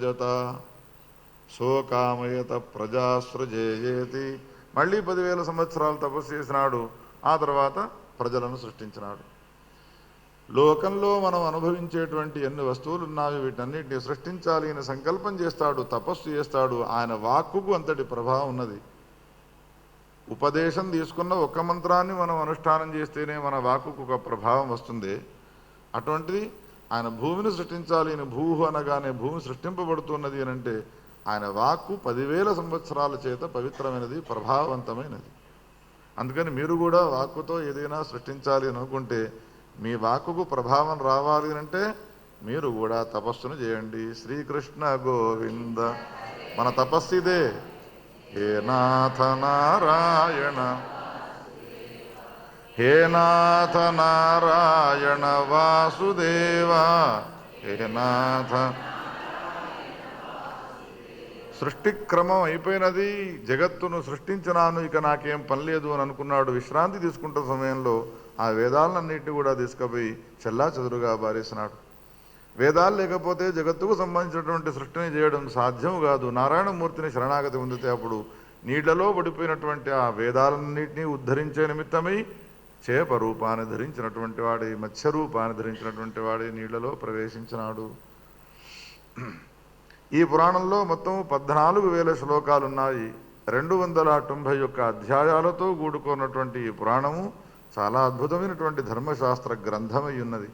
జత శోకామయత ప్రజాసృజేయేతి. మళ్ళీ 10,000 సంవత్సరాలు తపస్సు చేసినాడు. ఆ తర్వాత ప్రజలను సృష్టించినాడు. లోకంలో మనం అనుభవించేటువంటి ఎన్ని వస్తువులు ఉన్నాయో వీటన్నిటిని సృష్టించాలి అని సంకల్పం చేస్తాడు, తపస్సు చేస్తాడు. ఆయన వాక్కుకు అంతటి ప్రభావం ఉన్నది. ఉపదేశం తీసుకున్న ఒక్క మంత్రాన్ని మనం అనుష్ఠానం చేస్తేనే మన వాక్కుకు ఒక ప్రభావం వస్తుంది. అటువంటిది ఆయన భూమిని సృష్టించాలి అని భూహు అనగానే భూమి సృష్టింపబడుతున్నది అని అంటే ఆయన వాక్కు 10,000 సంవత్సరాల చేత పవిత్రమైనది, ప్రభావవంతమైనది. అందుకని మీరు కూడా వాక్కుతో ఏదైనా సృష్టించాలి అని అనుకుంటే, మీ వాక్కుకు ప్రభావం రావాలి అంటే మీరు కూడా తపస్సును చేయండి. శ్రీకృష్ణ గోవింద. మన తపస్సు ఇదే. హే నాథ నారాయణ, హే నాథ నారాయణ వాసుదేవ, హే నాథ. సృష్టి క్రమం అయిపోయినది, జగత్తును సృష్టించినాను, ఇక నాకేం పని లేదు అని అనుకున్నాడు. విశ్రాంతి తీసుకుంటున్న సమయంలో ఆ వేదాలన్నింటినీ కూడా తీసుకుపోయి చెల్లా చెదురుగా బారేసినాడు. వేదాలు లేకపోతే జగత్తుకు సంబంధించినటువంటి సృష్టిని చేయడం సాధ్యం కాదు. నారాయణమూర్తిని శరణాగతి పొందితే అప్పుడు నీళ్లలో పడిపోయినటువంటి ఆ వేదాలన్నింటినీ ఉద్ధరించే నిమిత్తమై చేప రూపాన్ని ధరించినటువంటి వాడే, మత్స్య రూపాన్ని ధరించినటువంటి వాడే నీళ్లలో ప్రవేశించినాడు. ఈ పురాణంలో మొత్తం 14,000 శ్లోకాలున్నాయి. 291 అధ్యాయాలతో కూడుకున్నటువంటి ఈ పురాణము చాలా అద్భుతమైనటువంటి ధర్మశాస్త్ర గ్రంథమై ఉన్నది.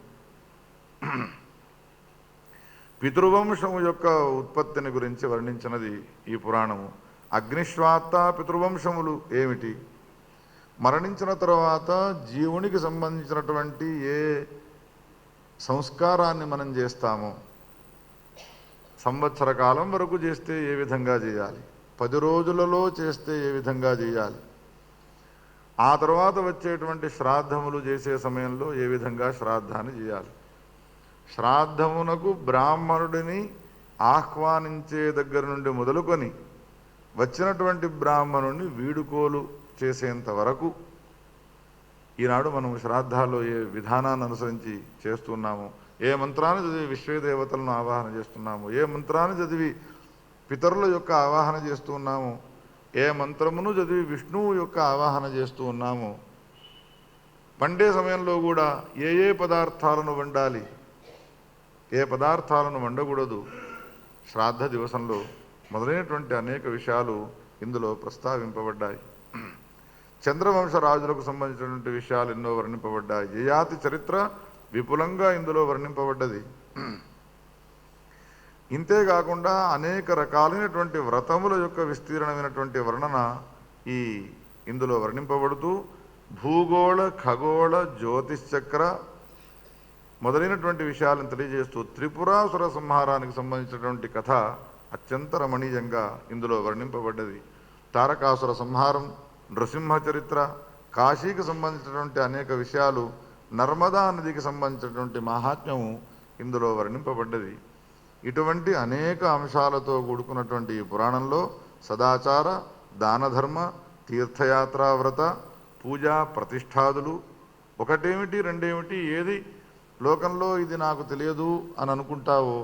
పితృవంశము యొక్క ఉత్పత్తిని గురించి వర్ణించినది ఈ పురాణము. అగ్నిశ్వాత్త పితృవంశములు ఏమిటి, మరణించిన తర్వాత జీవునికి సంబంధించినటువంటి ఏ సంస్కారాన్ని మనం చేస్తామో, సంవత్సర కాలం వరకు చేస్తే ఏ విధంగా చేయాలి, 10 రోజులలో చేస్తే ఏ విధంగా చేయాలి, ఆ తర్వాత వచ్చేటువంటి శ్రాద్ధములు చేసే సమయంలో ఏ విధంగా శ్రాద్ధాన్ని చేయాలి, శ్రాద్ధమునకు బ్రాహ్మణుడిని ఆహ్వానించే దగ్గర నుండి మొదలుకొని వచ్చినటువంటి బ్రాహ్మణుడిని వీడుకోలు చేసేంత వరకు ఈనాడు మనం శ్రాద్ధాల్లో ఏ విధానాన్ని అనుసరించి చేస్తున్నాము, ఏ మంత్రాన్ని చదివి విశ్వదేవతలను ఆవాహన చేస్తున్నాము, ఏ మంత్రాన్ని చదివి పితరుల యొక్క ఆవాహన చేస్తూ ఉన్నాము, ఏ మంత్రమును చదివి విష్ణువు యొక్క ఆవాహన చేస్తూ ఉన్నాము, వండే సమయంలో కూడా ఏ ఏ పదార్థాలను వండాలి, ఏ పదార్థాలను వండకూడదు, శ్రాద్ధ దివసంలో మొదలైనటువంటి అనేక విషయాలు ఇందులో ప్రస్తావింపబడ్డాయి. చంద్రవంశ రాజులకు సంబంధించినటువంటి విషయాలు ఎన్నో వర్ణింపబడ్డాయి. యయాతి చరిత్ర విపులంగా ఇందులో వర్ణింపబడ్డది. ఇంతేకాకుండా అనేక రకాలైనటువంటి వ్రతముల యొక్క విస్తీర్ణమైనటువంటి వర్ణన ఇందులో వర్ణింపబడుతూ భూగోళ ఖగోళ జ్యోతిశ్చక్ర మొదలైనటువంటి విషయాలను తెలియజేస్తూ త్రిపురాసుర సంహారానికి సంబంధించినటువంటి కథ అత్యంత రమణీయంగా ఇందులో వర్ణింపబడ్డది. తారకాసుర సంహారం, నృసింహ చరిత్ర, కాశీకి సంబంధించినటువంటి అనేక విషయాలు, నర్మదా నదికి సంబంధించినటువంటి మహాత్మ్యము ఇందులో వర్ణింపబడ్డది. ఇటువంటి అనేక అంశాలతో కూడుకున్నటువంటి ఈ పురాణంలో సదాచార, దానధర్మ, తీర్థయాత్రా వ్రత, పూజా ప్రతిష్ఠాదులు ఒకటేమిటి రెండేమిటి, ఏది లోకంలో ఇది నాకు తెలియదు అని అనుకుంటావో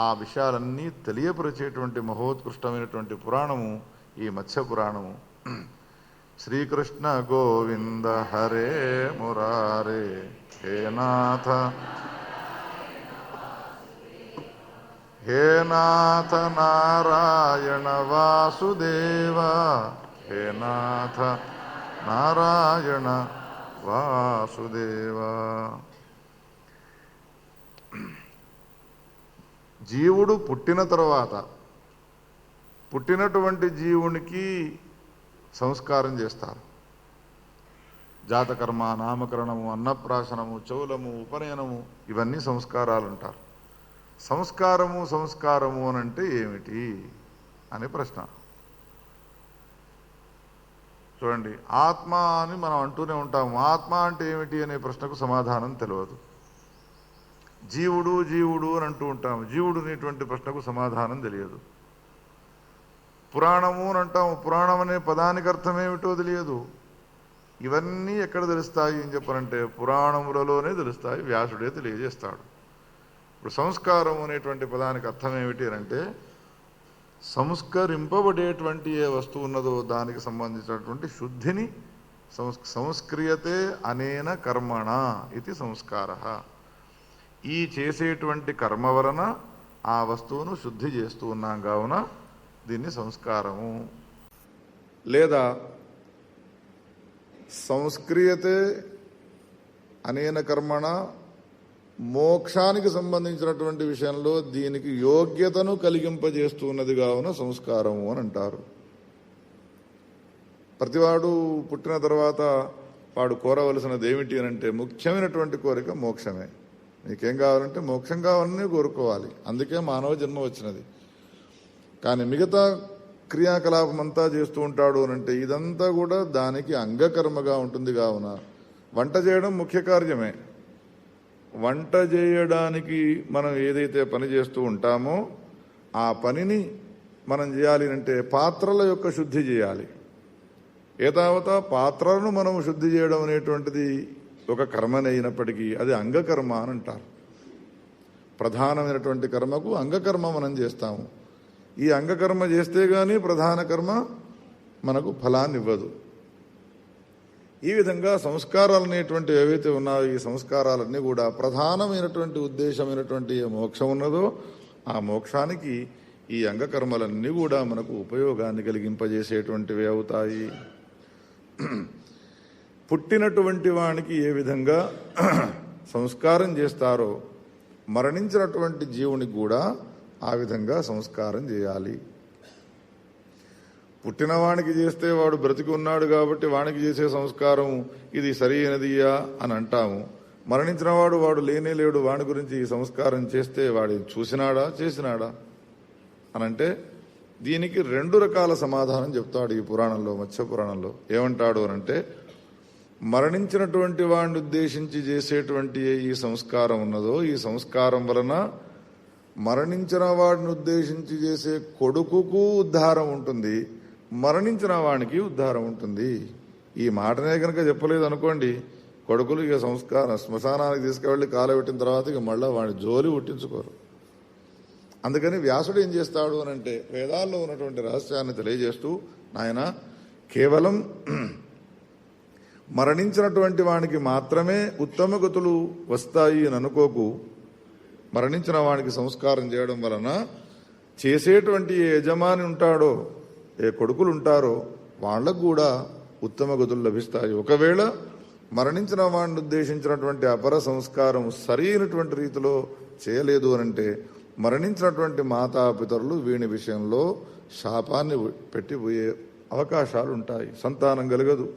ఆ విషయాలన్నీ తెలియపరిచేటువంటి మహోత్కృష్టమైనటువంటి పురాణము ఈ మత్స్య పురాణము. శ్రీకృష్ణ గోవింద హరే మురారే, హే నాథ హే నాథ నారాయణ వాసుదేవ, హే నాథ నారాయణ వాసుదేవ. జీవుడు పుట్టిన తర్వాత పుట్టినటువంటి జీవునికి సంస్కారం చేస్తారు. జాతకర్మ, నామకరణము, అన్నప్రాశనము, చౌలము, ఉపనయనము ఇవన్నీ సంస్కారాలు అంటారు. సంస్కారము అని అంటే ఏమిటి అనే ప్రశ్న. చూడండి, ఆత్మ అని మనం అంటూనే ఉంటాము. ఆత్మ అంటే ఏమిటి అనే ప్రశ్నకు సమాధానం తెలియదు. జీవుడు అని అంటూ ఉంటాము. జీవుడు అనేటువంటి ప్రశ్నకు సమాధానం తెలియదు. పురాణము అని అంటాము. పురాణం అనే పదానికి అర్థమేమిటో తెలియదు. ఇవన్నీ ఎక్కడ తెలుస్తాయి అని చెప్పారంటే పురాణములలోనే తెలుస్తాయి. వ్యాసుడే తెలియజేస్తాడు. ఇప్పుడు సంస్కారం అనేటువంటి పదానికి అర్థం ఏమిటి అంటే సంస్కరింపబడేటువంటి ఏ వస్తువు ఉన్నదో దానికి సంబంధించినటువంటి శుద్ధిని సంస్క్రియతే అనేన కర్మణ ఇది సంస్కార. ఈ చేసేటువంటి కర్మ వలన ఆ వస్తువును శుద్ధి చేస్తూ ఉన్నాం కావున దీన్ని సంస్కారము. లేదా సంస్క్రియతే అనేన కర్మణ మోక్షానికి సంబంధించినటువంటి విషయంలో దీనికి యోగ్యతను కలిగింపజేస్తున్నది కావున సంస్కారము అని అంటారు. ప్రతివాడు పుట్టిన తర్వాత వాడు కోరవలసినది ఏమిటి అని అంటే ముఖ్యమైనటువంటి కోరిక మోక్షమే. నీకేం కావాలంటే మోక్షం కావాలని కోరుకోవాలి, అందుకే మానవ జన్మ వచ్చినది. కానీ మిగతా క్రియాకలాపం అంతా చేస్తూ ఉంటాడు అనంటే ఇదంతా కూడా దానికి అంగకర్మగా ఉంటుంది కావున వంట చేయడం ముఖ్య కార్యమే. వంట చేయడానికి మనం ఏదైతే పని చేస్తూ ఉంటామో ఆ పనిని మనం చేయాలి అంటే పాత్రల యొక్క శుద్ధి చేయాలి. ఏతావత పాత్రలను మనం శుద్ధి చేయడం అనేటువంటిది ఒక కర్మనే అయినప్పటికీ అది అంగకర్మ అని అంటారు. ప్రధానమైనటువంటి కర్మకు అంగకర్మ మనం చేస్తాము. ఈ అంగకర్మ చేస్తే గానీ ప్రధాన కర్మ మనకు ఫలాన్ని ఇవ్వదు. ఈ విధంగా సంస్కారాలు అనేటువంటి ఏవైతే ఉన్నాయో ఈ సంస్కారాలన్నీ కూడా ప్రధానమైనటువంటి ఉద్దేశమైనటువంటి మోక్షం ఉన్నదో ఆ మోక్షానికి ఈ అంగకర్మలన్నీ కూడా మనకు ఉపయోగాన్ని కలిగింపజేసేటువంటివి అవుతాయి. పుట్టినటువంటి వానికి ఏ విధంగా సంస్కారం చేస్తారో మరణించినటువంటి జీవునికి కూడా ఆ విధంగా సంస్కారం చేయాలి. పుట్టినవానికి చేస్తే వాడు బ్రతికి ఉన్నాడు కాబట్టి వానికి చేసే సంస్కారం ఇది సరైనదియా అని అంటాము. మరణించిన వాడు లేనే లేడు, వాడి గురించి ఈ సంస్కారం చేస్తే వాడి చూసినాడా చేసినాడా అనంటే దీనికి రెండు రకాల సమాధానం చెప్తాడు ఈ పురాణంలో, మత్స్య పురాణంలో. ఏమంటాడు అనంటే మరణించినటువంటి వాడిని ఉద్దేశించి చేసేటువంటి ఈ సంస్కారం ఉన్నదో ఈ సంస్కారం వలన మరణించిన వాడిని ఉద్దేశించి చేసే కొడుకుకు ఉద్ధారం ఉంటుంది, మరణించిన వాడికి ఉద్ధారం ఉంటుంది. ఈ మాటనే కనుక చెప్పలేదు అనుకోండి, కొడుకులు ఇక సంస్కారం శ్మశానానికి తీసుకువెళ్ళి కాలబెట్టిన తర్వాత ఇక మళ్ళీ వాడిని జోలి పుట్టించుకోరు. అందుకని వ్యాసుడు ఏం చేస్తాడు అనంటే వేదాల్లో ఉన్నటువంటి రహస్యాన్ని తెలియజేస్తూ నాయన కేవలం మరణించినటువంటి వానికి మాత్రమే ఉత్తమ గతులు వస్తాయి అని అనుకోకు. మరణించిన వానికి సంస్కారం చేయడం వలన చేసేటువంటి ఏ యజమాని ఉంటాడో ఏ కొడుకులు ఉంటారో వాళ్ళకు కూడా ఉత్తమ గతులు లభిస్తాయి. ఒకవేళ మరణించిన వాడిని ఉద్దేశించినటువంటి అపర సంస్కారం సరైనటువంటి రీతిలో చేయలేదు అనంటే మరణించినటువంటి మాతాపితరులు వీని విషయంలో శాపాన్ని పెట్టిపోయే అవకాశాలు ఉంటాయి. సంతానం కలగదు,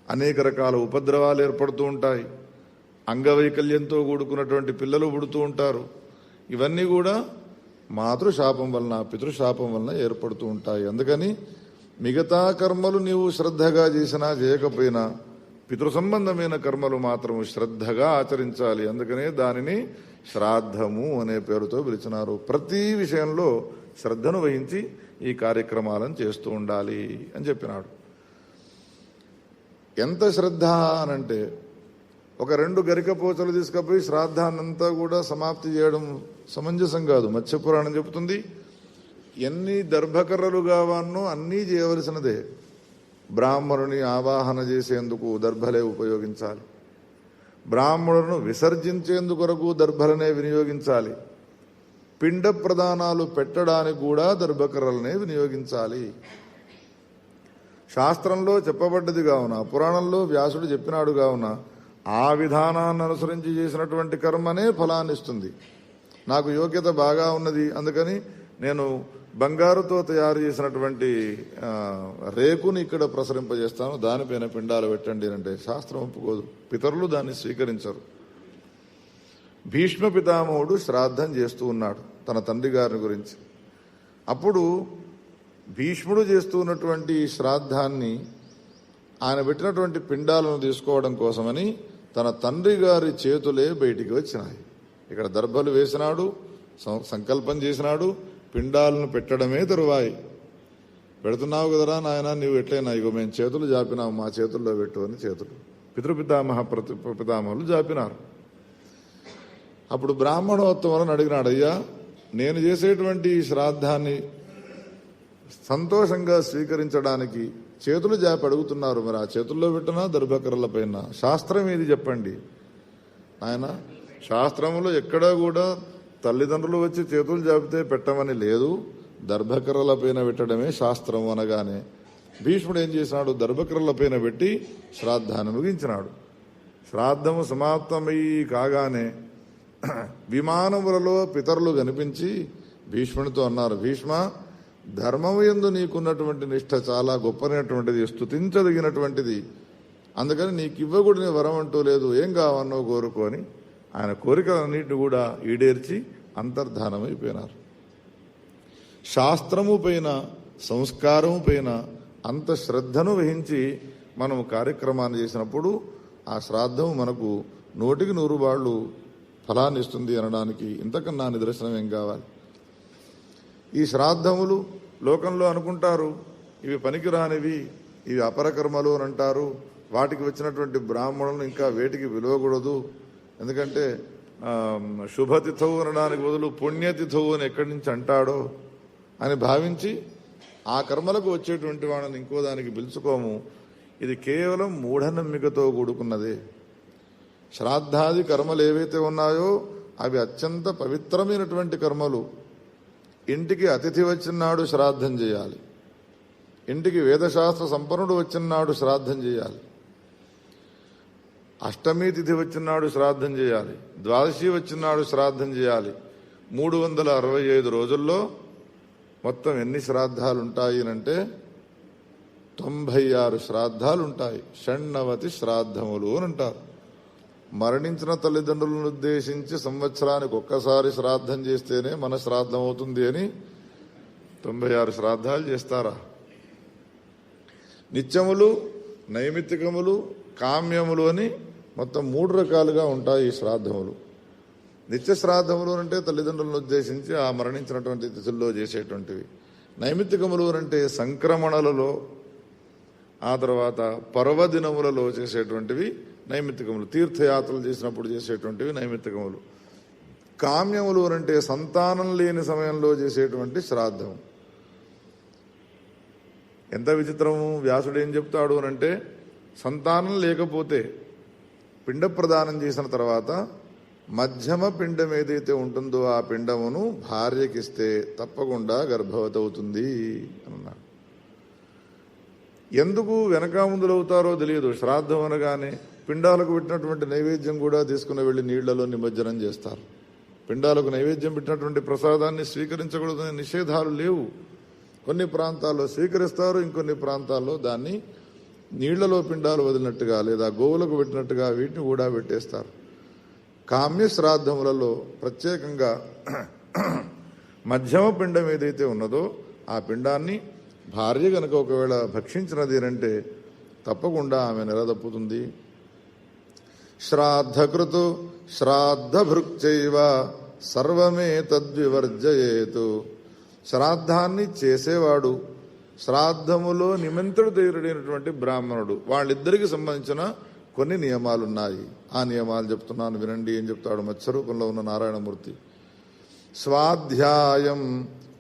అనేక రకాల ఉపద్రవాలు ఏర్పడుతూ ఉంటాయి, అంగవైకల్యంతో కూడుకున్నటువంటి పిల్లలు పుడుతూ ఉంటారు. ఇవన్నీ కూడా మాతృశాపం వలన పితృశాపం వలన ఏర్పడుతూ ఉంటాయి. అందుకని మిగతా కర్మలు నీవు శ్రద్ధగా చేసినా చేయకపోయినా పితృ సంబంధమైన కర్మలు మాత్రము శ్రద్ధగా ఆచరించాలి. అందుకనే దానిని శ్రాద్ధము అనే పేరుతో పిలిచినారు. ప్రతి విషయంలో శ్రద్ధను వహించి ఈ కార్యక్రమాలను చేస్తూ ఉండాలి అని చెప్పినాడు. ఎంత శ్రద్ధ అనంటే ఒక 2 గరికపోచలు తీసుకుపోయి శ్రాద్ధాన్నంతా కూడా సమాప్తి చేయడం సమంజసం కాదు. మత్స్యపురాణం చెబుతుంది ఎన్ని దర్భకర్రలు కావాలనో అన్నీ చేయవలసినదే. బ్రాహ్మణుని ఆవాహన చేసేందుకు దర్భలే ఉపయోగించాలి, బ్రాహ్మణులను విసర్జించేందుకొరకు దర్భలనే వినియోగించాలి, పిండ ప్రదానాలు పెట్టడానికి కూడా దర్భకర్రలనే వినియోగించాలి. శాస్త్రంలో చెప్పబడ్డది కావున పురాణంలో వ్యాసుడు చెప్పినాడు కావున ఆ విధానాన్ని అనుసరించి చేసినటువంటి కర్మనే ఫలాన్ని ఇస్తుంది. నాకు యోగ్యత బాగా ఉన్నది, అందుకని నేను బంగారుతో తయారు చేసినటువంటి రేకుని ఇక్కడ ప్రసరింపజేస్తాను, దానిపైన పిండాలు పెట్టండి అంటే శాస్త్రం ఒప్పుకోదు, పితరులు దాన్ని స్వీకరించరు. భీష్మ పితామహుడు శ్రాద్ధం చేస్తూ ఉన్నాడు తన తండ్రి గారిని గురించి. అప్పుడు భీష్ముడు చేస్తూ ఉన్నటువంటి శ్రాద్ధాన్ని ఆయన పెట్టినటువంటి పిండాలను తీసుకోవడం కోసమని తన తండ్రి గారి చేతులే బయటికి వచ్చినాయి. ఇక్కడ దర్భలు వేసినాడు, సంకల్పం చేసినాడు, పిండాలను పెట్టడమే తరువాయి. పెడుతున్నావు కదరా నాయన, నీవు ఎట్లయినా ఇగో మేము చేతులు జాపినావు, మా చేతుల్లో పెట్టు అని చేతులు పితృపితామహులు జాపినారు. అప్పుడు బ్రాహ్మణోత్తములను అడిగినాడు, అయ్యా నేను చేసేటువంటి ఈ శ్రాద్ధాన్ని సంతోషంగా స్వీకరించడానికి చేతులు జాపి అడుగుతున్నారు, మరి ఆ చేతుల్లో పెట్టినా దర్భకర్రల పైన శాస్త్రం ఏది చెప్పండి ఆయన. శాస్త్రంలో ఎక్కడా కూడా తల్లిదండ్రులు వచ్చి చేతులు జాపితే పెట్టమని లేదు, దర్భకర్రల పైన పెట్టడమే శాస్త్రం అనగానే భీష్ముడు ఏం చేసినాడు, దర్భకర్రల పైన పెట్టి శ్రాద్ధాన్ని ముగించినాడు. శ్రాద్ధము సమాప్తమయ్యి కాగానే విమానములలో పితరులు కనిపించి భీష్మునితో అన్నారు, భీష్మ ధర్మము యందు నీకున్నటువంటి నిష్ఠ చాలా గొప్పనటువంటిది, స్తుతించదగినటువంటిది, అందుకని నీకు ఇవ్వకూడని వరం అంటూ లేదు, ఏం కావన్నో కోరుకొని ఆయన కోరికలన్నింటినీ కూడా ఈడేర్చి అంతర్ధానమైపోయినారు. శాస్త్రము పైన సంస్కారము పైన అంత శ్రద్ధను వహించి మనం కార్యక్రమాన్ని చేసినప్పుడు ఆ శ్రాద్ధం మనకు 100కి 100 వాళ్ళు ఫలాన్ని ఇస్తుంది అనడానికి ఇంతకన్నా నిదర్శనం ఏం కావాలి. ఈ శ్రాద్ధములు లోకంలో అనుకుంటారు ఇవి పనికిరానివి, ఇవి అపరకర్మలు అని అంటారు, వాటికి వచ్చినటువంటి బ్రాహ్మణులను ఇంకా వేటికి విలువకూడదు, ఎందుకంటే శుభతిథవు అనడానికి బదులు పుణ్యతిథవు అని ఎక్కడి నుంచి అంటాడో అని భావించి ఆ కర్మలకు వచ్చేటువంటి వాళ్ళని ఇంకో దానికి పిలుచుకోము. ఇది కేవలం మూఢనమ్మికతో కూడుకున్నదే. శ్రాద్ధాది కర్మలు ఏవైతే ఉన్నాయో అవి అత్యంత పవిత్రమైనటువంటి కర్మలు. ఇంటికి అతిథి వచ్చినాడు శ్రాద్ధం చేయాలి, ఇంటికి వేదశాస్త్ర సంపన్నుడు వచ్చినాడు శ్రాద్ధం చేయాలి, అష్టమి తిథి వచ్చినాడు శ్రాద్ధం చేయాలి, ద్వాదశి వచ్చినాడు శ్రాద్ధం చేయాలి. 365 రోజుల్లో మొత్తం ఎన్ని శ్రాద్ధాలు ఉంటాయి అంటే 96 శ్రాద్ధాలు ఉంటాయి. షణ్ణవతి శ్రాద్ధములు అని అంటారు. మరణించిన తల్లిదండ్రులను ఉద్దేశించి సంవత్సరానికి ఒక్కసారి శ్రాద్ధం చేస్తేనే మన శ్రాద్ధం అవుతుంది అని 96 శ్రాద్ధాలు చేస్తారా? నిత్యములు, నైమిత్తికములు, కామ్యములు అని మొత్తం 3 రకాలుగా ఉంటాయి ఈ శ్రాద్ధములు. నిత్య శ్రాద్ధములు అంటే తల్లిదండ్రులను ఉద్దేశించి ఆ మరణించినటువంటి తిథుల్లో చేసేటువంటివి. నైమిత్తికములు అంటే సంక్రమణలలో, ఆ తర్వాత పర్వదినములలో చేసేటువంటివి నైమిత్తికములు. తీర్థయాత్రలు చేసినప్పుడు చేసేటువంటివి నైమిత్తికములు. కామ్యములు అంటే సంతానం లేని సమయంలో చేసేటువంటి శ్రాద్ధం. ఎంత విచిత్రము! వ్యాసుడు ఏం చెప్తాడు అనంటే, సంతానం లేకపోతే పిండ ప్రదానం చేసిన తర్వాత మధ్యమ పిండం ఏదైతే ఉంటుందో ఆ పిండమును భార్యకిస్తే తప్పకుండా గర్భవతి అవుతుంది అన్నాడు. ఎందుకు వెనక ముందులవుతారో తెలియదు. శ్రాద్ధం అనగానే పిండాలకు పెట్టినటువంటి నైవేద్యం కూడా తీసుకుని వెళ్ళి నీళ్లలో నిమజ్జనం చేస్తారు. పిండాలకు నైవేద్యం పెట్టినటువంటి ప్రసాదాన్ని స్వీకరించకూడదనే నిషేధాలు లేవు. కొన్ని ప్రాంతాల్లో స్వీకరిస్తారు, ఇంకొన్ని ప్రాంతాల్లో దాన్ని నీళ్లలో పిండాలు వదిలినట్టుగా లేదా గోవులకు పెట్టినట్టుగా వీటిని కూడా పెట్టేస్తారు. కామ్య శ్రాద్ధములలో ప్రత్యేకంగా మధ్యమ పిండం ఏదైతే ఉన్నదో ఆ పిండాన్ని భార్య కనుక ఒకవేళ భక్షించినది అంటే తప్పకుండా ఆమె నిలదప్పుతుంది. శ్రాద్ధకృతు శ్రాద్ధభృక్చైవ సర్వమే తద్వివర్జయేతు. శ్రాద్ధాన్ని చేసేవాడు, శ్రాద్ధములో నిమంత్రితుడైనటువంటి బ్రాహ్మణుడు, వాళ్ళిద్దరికి సంబంధించిన కొన్ని నియమాలున్నాయి. ఆ నియమాలు చెప్తున్నాను వినండి. ఏం చెప్తాడు మత్స్యరూపంలో ఉన్న నారాయణమూర్తి. స్వాధ్యాయం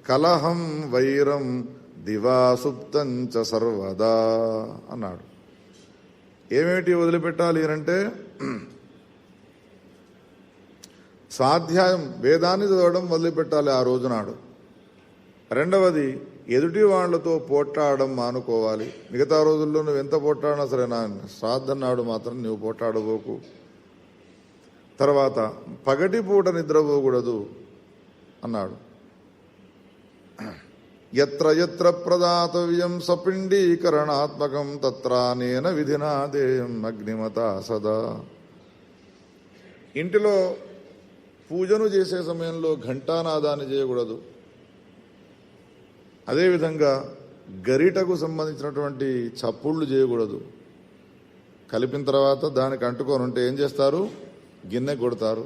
కలహం వైరం దివాసుప్తం చ సర్వదా అన్నాడు. ఏమేమిటి వదిలిపెట్టాలి అంటే, స్వాధ్యాయం వేదాన్ని చదవడం వదిలిపెట్టాలి ఆ రోజునాడు. రెండవది ఎదుటి వాళ్లతో పోట్లాడడం మానుకోవాలి. మిగతా రోజుల్లో నువ్వు ఎంత పోట్లాడినా సరే నా శ్రాద్ధం నాడు మాత్రం నువ్వు పోట్లాడబోకు. తర్వాత పగటిపూట నిద్రపోకూడదు అన్నాడు. ఎత్ర ఎత్ర ప్రదాతవ్యం సపిండీకరణాత్మకం తత్రానేన విధినాదేయం అగ్నిమత సదా. ఇంటిలో పూజను చేసే సమయంలో ఘంటానాదాన్ని చేయకూడదు. అదేవిధంగా గరిటకు సంబంధించినటువంటి చప్పుళ్ళు చేయకూడదు. కలిపిన తర్వాత దానికి అంటుకొని ఉంటే ఏం చేస్తారు, గిన్నె కొడతారు.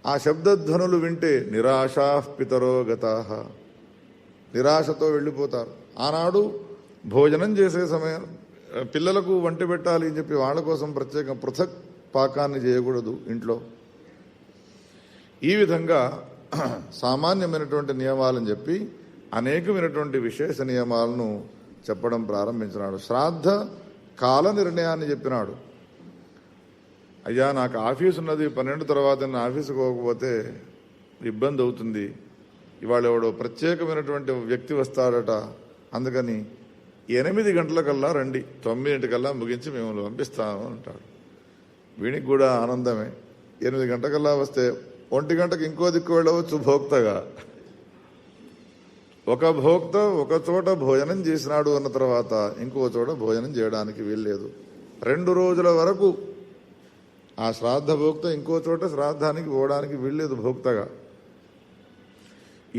ఆ శబ్దధ్వనులు వింటే నిరాశా పితరో గతాః, నిరాశతో వెళ్ళిపోతారు. ఆనాడు భోజనం చేసే సమయం పిల్లలకు వంటి పెట్టాలి అని చెప్పి వాళ్ళ కోసం ప్రత్యేక పృథక్ పాకాన్ని చేయకూడదు ఇంట్లో. ఈ విధంగా సామాన్యమైనటువంటి నియమాలను చెప్పి అనేకమైనటువంటి విశేష నియమాలను చెప్పడం ప్రారంభించినాడు. శ్రాద్ధ కాల నిర్ణయాన్ని చెప్పినాడు. అయ్యా, నాకు ఆఫీస్ ఉన్నది, 12 తర్వాత నేను ఆఫీసుకు పోకపోతే ఇబ్బంది అవుతుంది, ఇవాళ ఎవడో ప్రత్యేకమైనటువంటి వ్యక్తి వస్తాడట, అందుకని 8 గంటలకల్లా రండి, 9 ముగించి మేము పంపిస్తాము అంటాడు. వీనికి కూడా ఆనందమే. 8 గంటలకల్లా వస్తే 1 గంటకు ఇంకో దిక్కు వెళ్ళవచ్చు భోక్తగా. ఒక భోక్త ఒక చోట భోజనం చేసినాడు అన్న తర్వాత ఇంకో చోట భోజనం చేయడానికి వీల్లేదు. 2 రోజుల వరకు ఆ శ్రాద్ధ భోక్త ఇంకో చోట శ్రాద్ధానికి పోవడానికి వీల్లేదు భోక్తగా.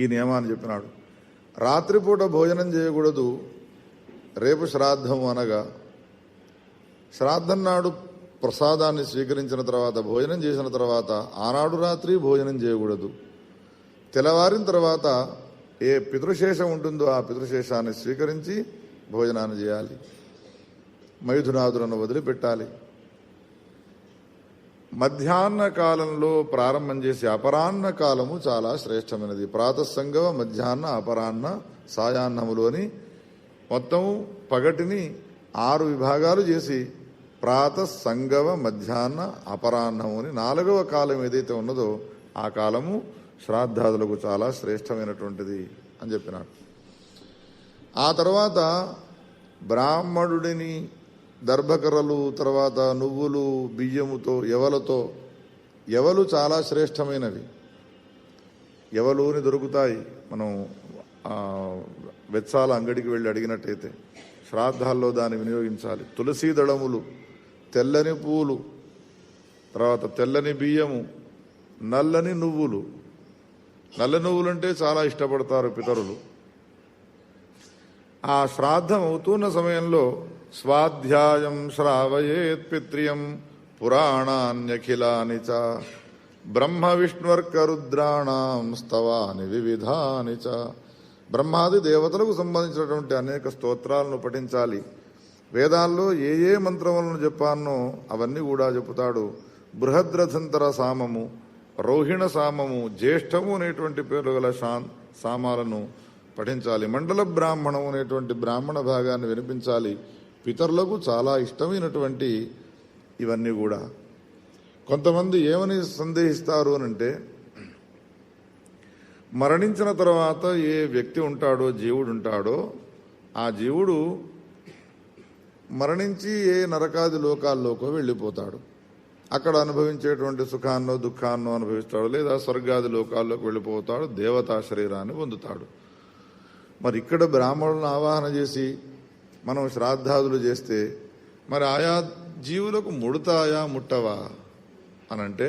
ఈ నియమాన్ని చెప్పినాడు. రాత్రిపూట భోజనం చేయకూడదు. రేపు శ్రాద్ధం అనగా శ్రాద్ధం నాడు ప్రసాదాన్ని స్వీకరించిన తర్వాత భోజనం చేసిన తర్వాత ఆనాడు రాత్రి భోజనం చేయకూడదు. తెల్లవారిన తర్వాత ఏ పితృశేషం ఉంటుందో ఆ పితృశేషాన్ని స్వీకరించి భోజనాన్ని చేయాలి. మైథునాదులను వదిలిపెట్టాలి. మధ్యాహ్న కాలంలో ప్రారంభం చేసి అపరాహ్న కాలము చాలా శ్రేష్టమైనది. ప్రాతస్సంగవ మధ్యాహ్న అపరాహ్న సాయాహ్నములోని మొత్తం పగటిని 6 విభాగాలు చేసి ప్రాతస్సంగవ మధ్యాహ్న అపరాహ్నము అని 4వ కాలం ఏదైతే ఉన్నదో ఆ కాలము శ్రాద్ధాదులకు చాలా శ్రేష్టమైనటువంటిది అని చెప్పినాడు. ఆ తర్వాత బ్రాహ్మణుడిని దర్భకర్రలు, తర్వాత నువ్వులు, బియ్యముతో ఎవలు చాలా శ్రేష్టమైనవి. ఎవలుని దొరుకుతాయి. మనం వెచ్చాల అంగడికి వెళ్ళి అడిగినట్టయితే శ్రాద్ధాల్లో దాన్ని వినియోగించాలి. తులసీ దళములు, తెల్లని పూలు, తర్వాత తెల్లని బియ్యము, నల్లని నువ్వులు. నల్ల నువ్వులంటే చాలా ఇష్టపడతారు పితరులు. ఆ శ్రాద్ధం అవుతున్న సమయంలో స్వాధ్యాయం శ్రావయేత్ పిత్రియం పురాణాన్యఖిలాని చ బ్రహ్మ విష్ణుర్కరుద్రాణం స్తవాని వివిధాని చ. బ్రహ్మాది దేవతలకు సంబంధించినటువంటి అనేక స్తోత్రాలను పఠించాలి. వేదాల్లో ఏ ఏ మంత్రములను చెప్పానో అవన్నీ కూడా చెబుతాడు. బృహద్రథంతర సామము, రోహిణ సామము, జ్యేష్ఠము అనేటువంటి పేర్లు గల సామాలను పఠించాలి. మండల బ్రాహ్మణం అనేటువంటి బ్రాహ్మణ భాగాన్ని వినిపించాలి. పితరులకు చాలా ఇష్టమైనటువంటి ఇవన్నీ కూడా. కొంతమంది ఏమని సందేహిస్తారు అనంటే, మరణించిన తర్వాత ఏ వ్యక్తి ఉంటాడో, జీవుడు ఉంటాడో, ఆ జీవుడు మరణించి ఏ నరకాది లోకాల్లోకో వెళ్ళిపోతాడు. అక్కడ అనుభవించేటువంటి సుఖాన్నో దుఃఖాన్నో అనుభవిస్తాడు, లేదా స్వర్గాది లోకాల్లోకి వెళ్ళిపోతాడు, దేవతా శరీరాన్ని పొందుతాడు. మరి ఇక్కడ బ్రాహ్మణులను ఆవాహన చేసి మనం శ్రాద్ధాదులు చేస్తే మరి ఆయా జీవులకు ముడతాయా ముట్టవా అనంటే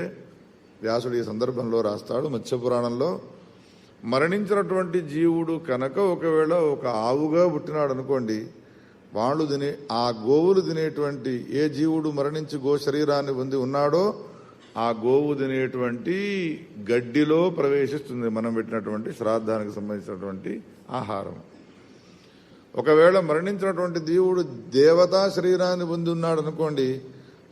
వ్యాసుడు ఈ సందర్భంలో రాస్తాడు మత్స్యపురాణంలో. మరణించినటువంటి జీవుడు కనుక ఒకవేళ ఒక ఆవుగా పుట్టినాడు అనుకోండి, వాళ్ళు ఆ గోవులు తినేటువంటి ఏ జీవుడు మరణించి గో శరీరాన్ని పొంది ఉన్నాడో ఆ గోవు తినేటువంటి గడ్డిలో ప్రవేశిస్తుంది మనం పెట్టినటువంటి శ్రాద్ధానికి సంబంధించినటువంటి ఆహారం. ఒకవేళ మరణించినటువంటి దేవుడు దేవతా శరీరాన్ని పొంది ఉన్నాడు అనుకోండి,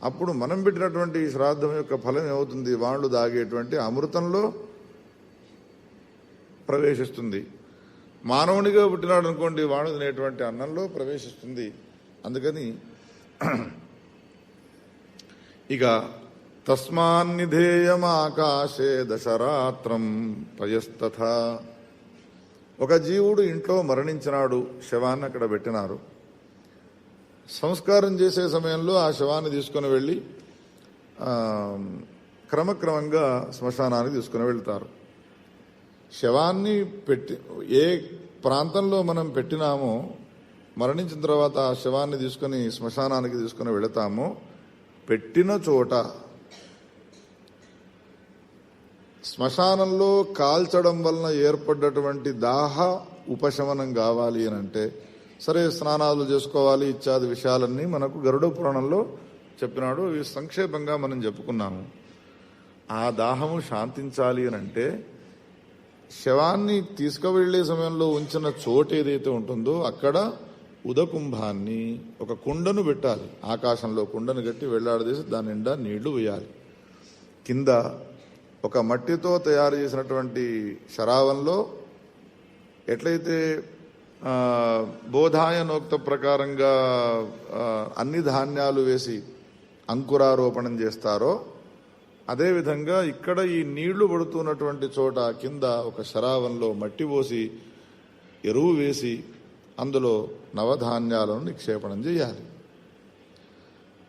అప్పుడు మనం పెట్టినటువంటి ఈ శ్రాద్ధం యొక్క ఫలం ఏమవుతుంది? వాళ్ళు దాగేటువంటి అమృతంలో ప్రవేశిస్తుంది. మానవునిగా పుట్టినాడు అనుకోండి, వాడు తినేటువంటి అన్నంలో ప్రవేశిస్తుంది. అందుకని ఇక తస్మాన్నిధేయమాకాశే దశరాత్రం పయస్తథ. ఒక జీవుడు ఇంట్లో మరణించినాడు, శవాన్ని అక్కడ పెట్టినారు. సంస్కారం చేసే సమయంలో ఆ శవాన్ని తీసుకుని వెళ్ళి క్రమక్రమంగా శ్మశానానికి తీసుకుని వెళ్తారు. శవాన్ని ఏ ప్రాంతంలో మనం పెట్టినామో, మరణించిన తర్వాత ఆ శవాన్ని తీసుకుని శ్మశానానికి తీసుకుని వెళతామో, పెట్టిన చోట శ్మశానంలో కాల్చడం వలన ఏర్పడ్డటువంటి దాహ ఉపశమనం కావాలి అని అంటే సరే స్నానాలు చేసుకోవాలి ఇత్యాది విషయాలన్నీ మనకు గరుడ పురాణంలో చెప్పినాడు. ఇవి సంక్షేపంగా మనం చెప్పుకున్నాము. ఆ దాహము శాంతించాలి అని అంటే శవాన్ని తీసుకువెళ్లే సమయంలో ఉంచిన చోటు ఏదైతే ఉంటుందో అక్కడ ఉదకుంభాన్ని, ఒక కుండను పెట్టాలి. ఆకాశంలో కుండను కట్టి వెళ్లాడదీసి దాని నిండా నీళ్లు వేయాలి. కింద ఒక మట్టితో తయారు చేసినటువంటి శరావంలో ఎట్లయితే బోధాయనోక్త ప్రకారంగా అన్ని ధాన్యాలు వేసి అంకురారోపణం చేస్తారో అదేవిధంగా ఇక్కడ ఈ నీళ్లు పడుతున్నటువంటి చోట కింద ఒక శరావంలో మట్టి పోసి ఎరువు వేసి అందులో నవధాన్యాలను నిక్షేపణం చేయాలి.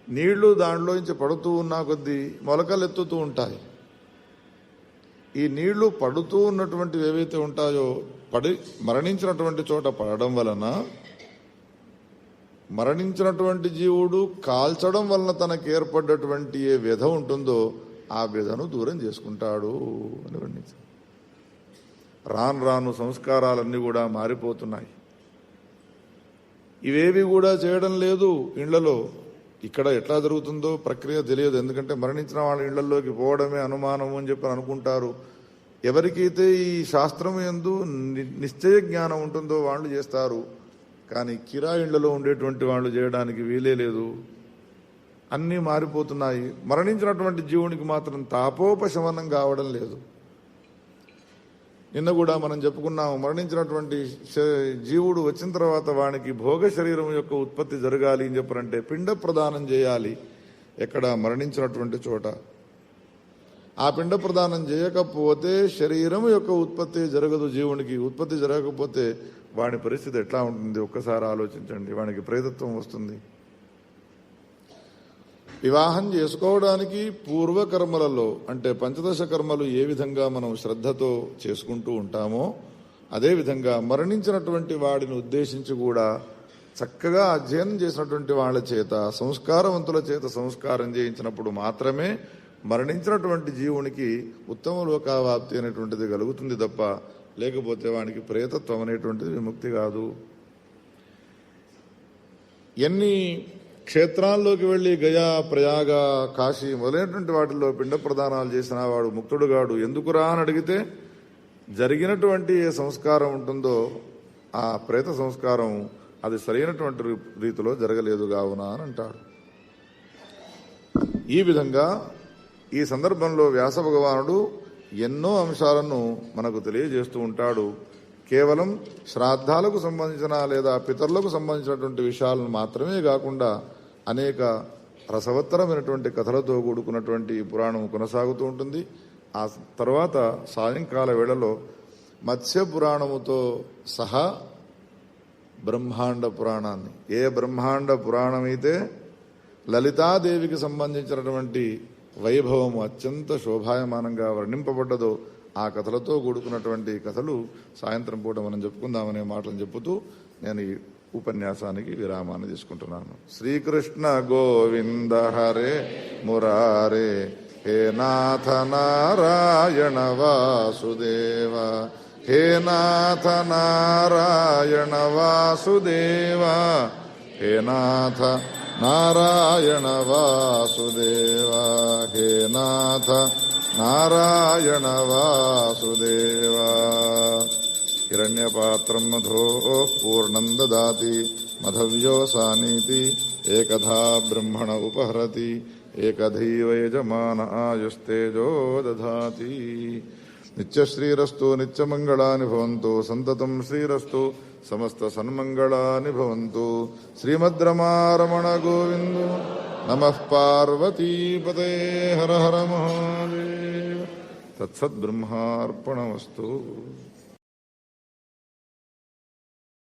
నీళ్లు దాంట్లోంచి పడుతూ ఉన్న కొద్దీ మొలకలు ఎత్తుతూ ఉంటాయి. ఈ నీళ్లు పడుతూ ఉన్నటువంటివి ఏవైతే ఉంటాయో మరణించినటువంటి చోట పడడం వలన మరణించినటువంటి జీవుడు కాల్చడం వలన తనకు ఏర్పడ్డటువంటి ఏ వ్యధ ఉంటుందో ఆ వ్యధను దూరం చేసుకుంటాడు అని వర్ణించారు. రాను రాను సంస్కారాలన్నీ కూడా మారిపోతున్నాయి. ఇవేవి కూడా చేయడం లేదు ఇళ్లలో. ఇక్కడ ఎట్లా జరుగుతుందో ప్రక్రియ తెలియదు. ఎందుకంటే మరణించిన వాళ్ళ ఇళ్లలోకి పోవడమే అనుమానం అని చెప్పి అనుకుంటారు. ఎవరికైతే ఈ శాస్త్రం యందు నిశ్చయ జ్ఞానం ఉంటుందో వాళ్ళు చేస్తారు. కానీ కిరాయి ఇళ్లలో ఉండేటువంటి వాళ్ళు చేయడానికి వీలే లేదు. అన్నీ మారిపోతున్నాయి. మరణించినటువంటి జీవునికి మాత్రం తాపోపశమనం కావడం లేదు. నిన్న కూడా మనం చెప్పుకున్నాము, మరణించినటువంటి జీవుడు వచ్చిన తర్వాత వానికి భోగ శరీరం యొక్క ఉత్పత్తి జరగాలి అని చెప్పారంటే పిండ ప్రదానం చేయాలి. ఎక్కడ మరణించినటువంటి చోట ఆ పిండ ప్రదానం చేయకపోతే శరీరం యొక్క ఉత్పత్తి జరగదు. జీవునికి ఉత్పత్తి జరగకపోతే వాని పరిస్థితి ఎట్లా ఉంటుంది ఒక్కసారి ఆలోచించండి. వానికి ప్రేతత్వం వస్తుంది. వివాహం చేసుకోవడానికి పూర్వకర్మలలో అంటే పంచదశ కర్మలు ఏ విధంగా మనం శ్రద్ధతో చేసుకుంటూ ఉంటామో అదేవిధంగా మరణించినటువంటి వాడిని ఉద్దేశించి కూడా చక్కగా అధ్యయనం చేసినటువంటి వాళ్ళ చేత సంస్కారవంతుల చేత సంస్కారం చేయించినప్పుడు మాత్రమే మరణించినటువంటి జీవునికి ఉత్తమ లోకావాప్తి అనేటువంటిది కలుగుతుంది తప్ప లేకపోతే వానికి ప్రేతత్వం అనేటువంటిది విముక్తి కాదు. ఎన్ని క్షేత్రాల్లోకి వెళ్లి గయా ప్రయాగ కాశీ మొదలైనటువంటి వాటిల్లో పిండ ప్రదానాలు చేసిన వాడు ముక్తుడుగాడు. ఎందుకురా అని అడిగితే జరిగినటువంటి ఏ సంస్కారం ఉంటుందో ఆ ప్రేత సంస్కారం అది సరైనటువంటి రీతిలో జరగలేదు కావున అని అంటాడు. ఈ విధంగా ఈ సందర్భంలో వ్యాస భగవానుడు ఎన్నో అంశాలను మనకు తెలియజేస్తూ ఉంటాడు. కేవలం శ్రాద్ధాలకు సంబంధించిన లేదా పితరులకు సంబంధించినటువంటి విషయాలను మాత్రమే కాకుండా అనేక రసవత్తరమైనటువంటి కథలతో కూడుకున్నటువంటి పురాణం కొనసాగుతూ ఉంటుంది. ఆ తర్వాత సాయంకాల వేళలో మత్స్య పురాణముతో సహా బ్రహ్మాండ పురాణాన్ని, ఏ బ్రహ్మాండ పురాణమైతే లలితాదేవికి సంబంధించినటువంటి వైభవము అత్యంత శోభాయమానంగా వర్ణింపబడ్డదో ఆ కథలతో కూడుకున్నటువంటి కథలు సాయంత్రం పూట మనం చెప్పుకుందామనే మాటలను చెప్పుతూ నేను ఈ ఉపన్యాసానికి విరామాన్ని తీసుకుంటున్నాను. శ్రీకృష్ణ గోవింద హరే మురారే హే నాథ నారాయణ వాసుదేవ హే నాథ నారాయణ వాసుదేవ హే నాథ నారాయణ వాసుదేవ హే నాథ నారాయణ వాసుదేవ. హిరణ్యపాత్రం మధో పూర్ణం దదాతి మధవ్యోసానీతి ఏకధా బ్రహ్మణ ఉపహరతి ఏకధైవ యజమాన ఆయుస్తేజో దధాతి. నిత్యశ్రీరస్తు నిత్యమంగళాని భవంతు సంతతం శ్రీరస్తు సమస్త సన్మంగళాని భవంతు. శ్రీమద్రమారమణ గోవిందో నమః పార్వతీపతే హర హర మహాదేవ. తత్సద్బ్రహ్మార్పణమస్తు.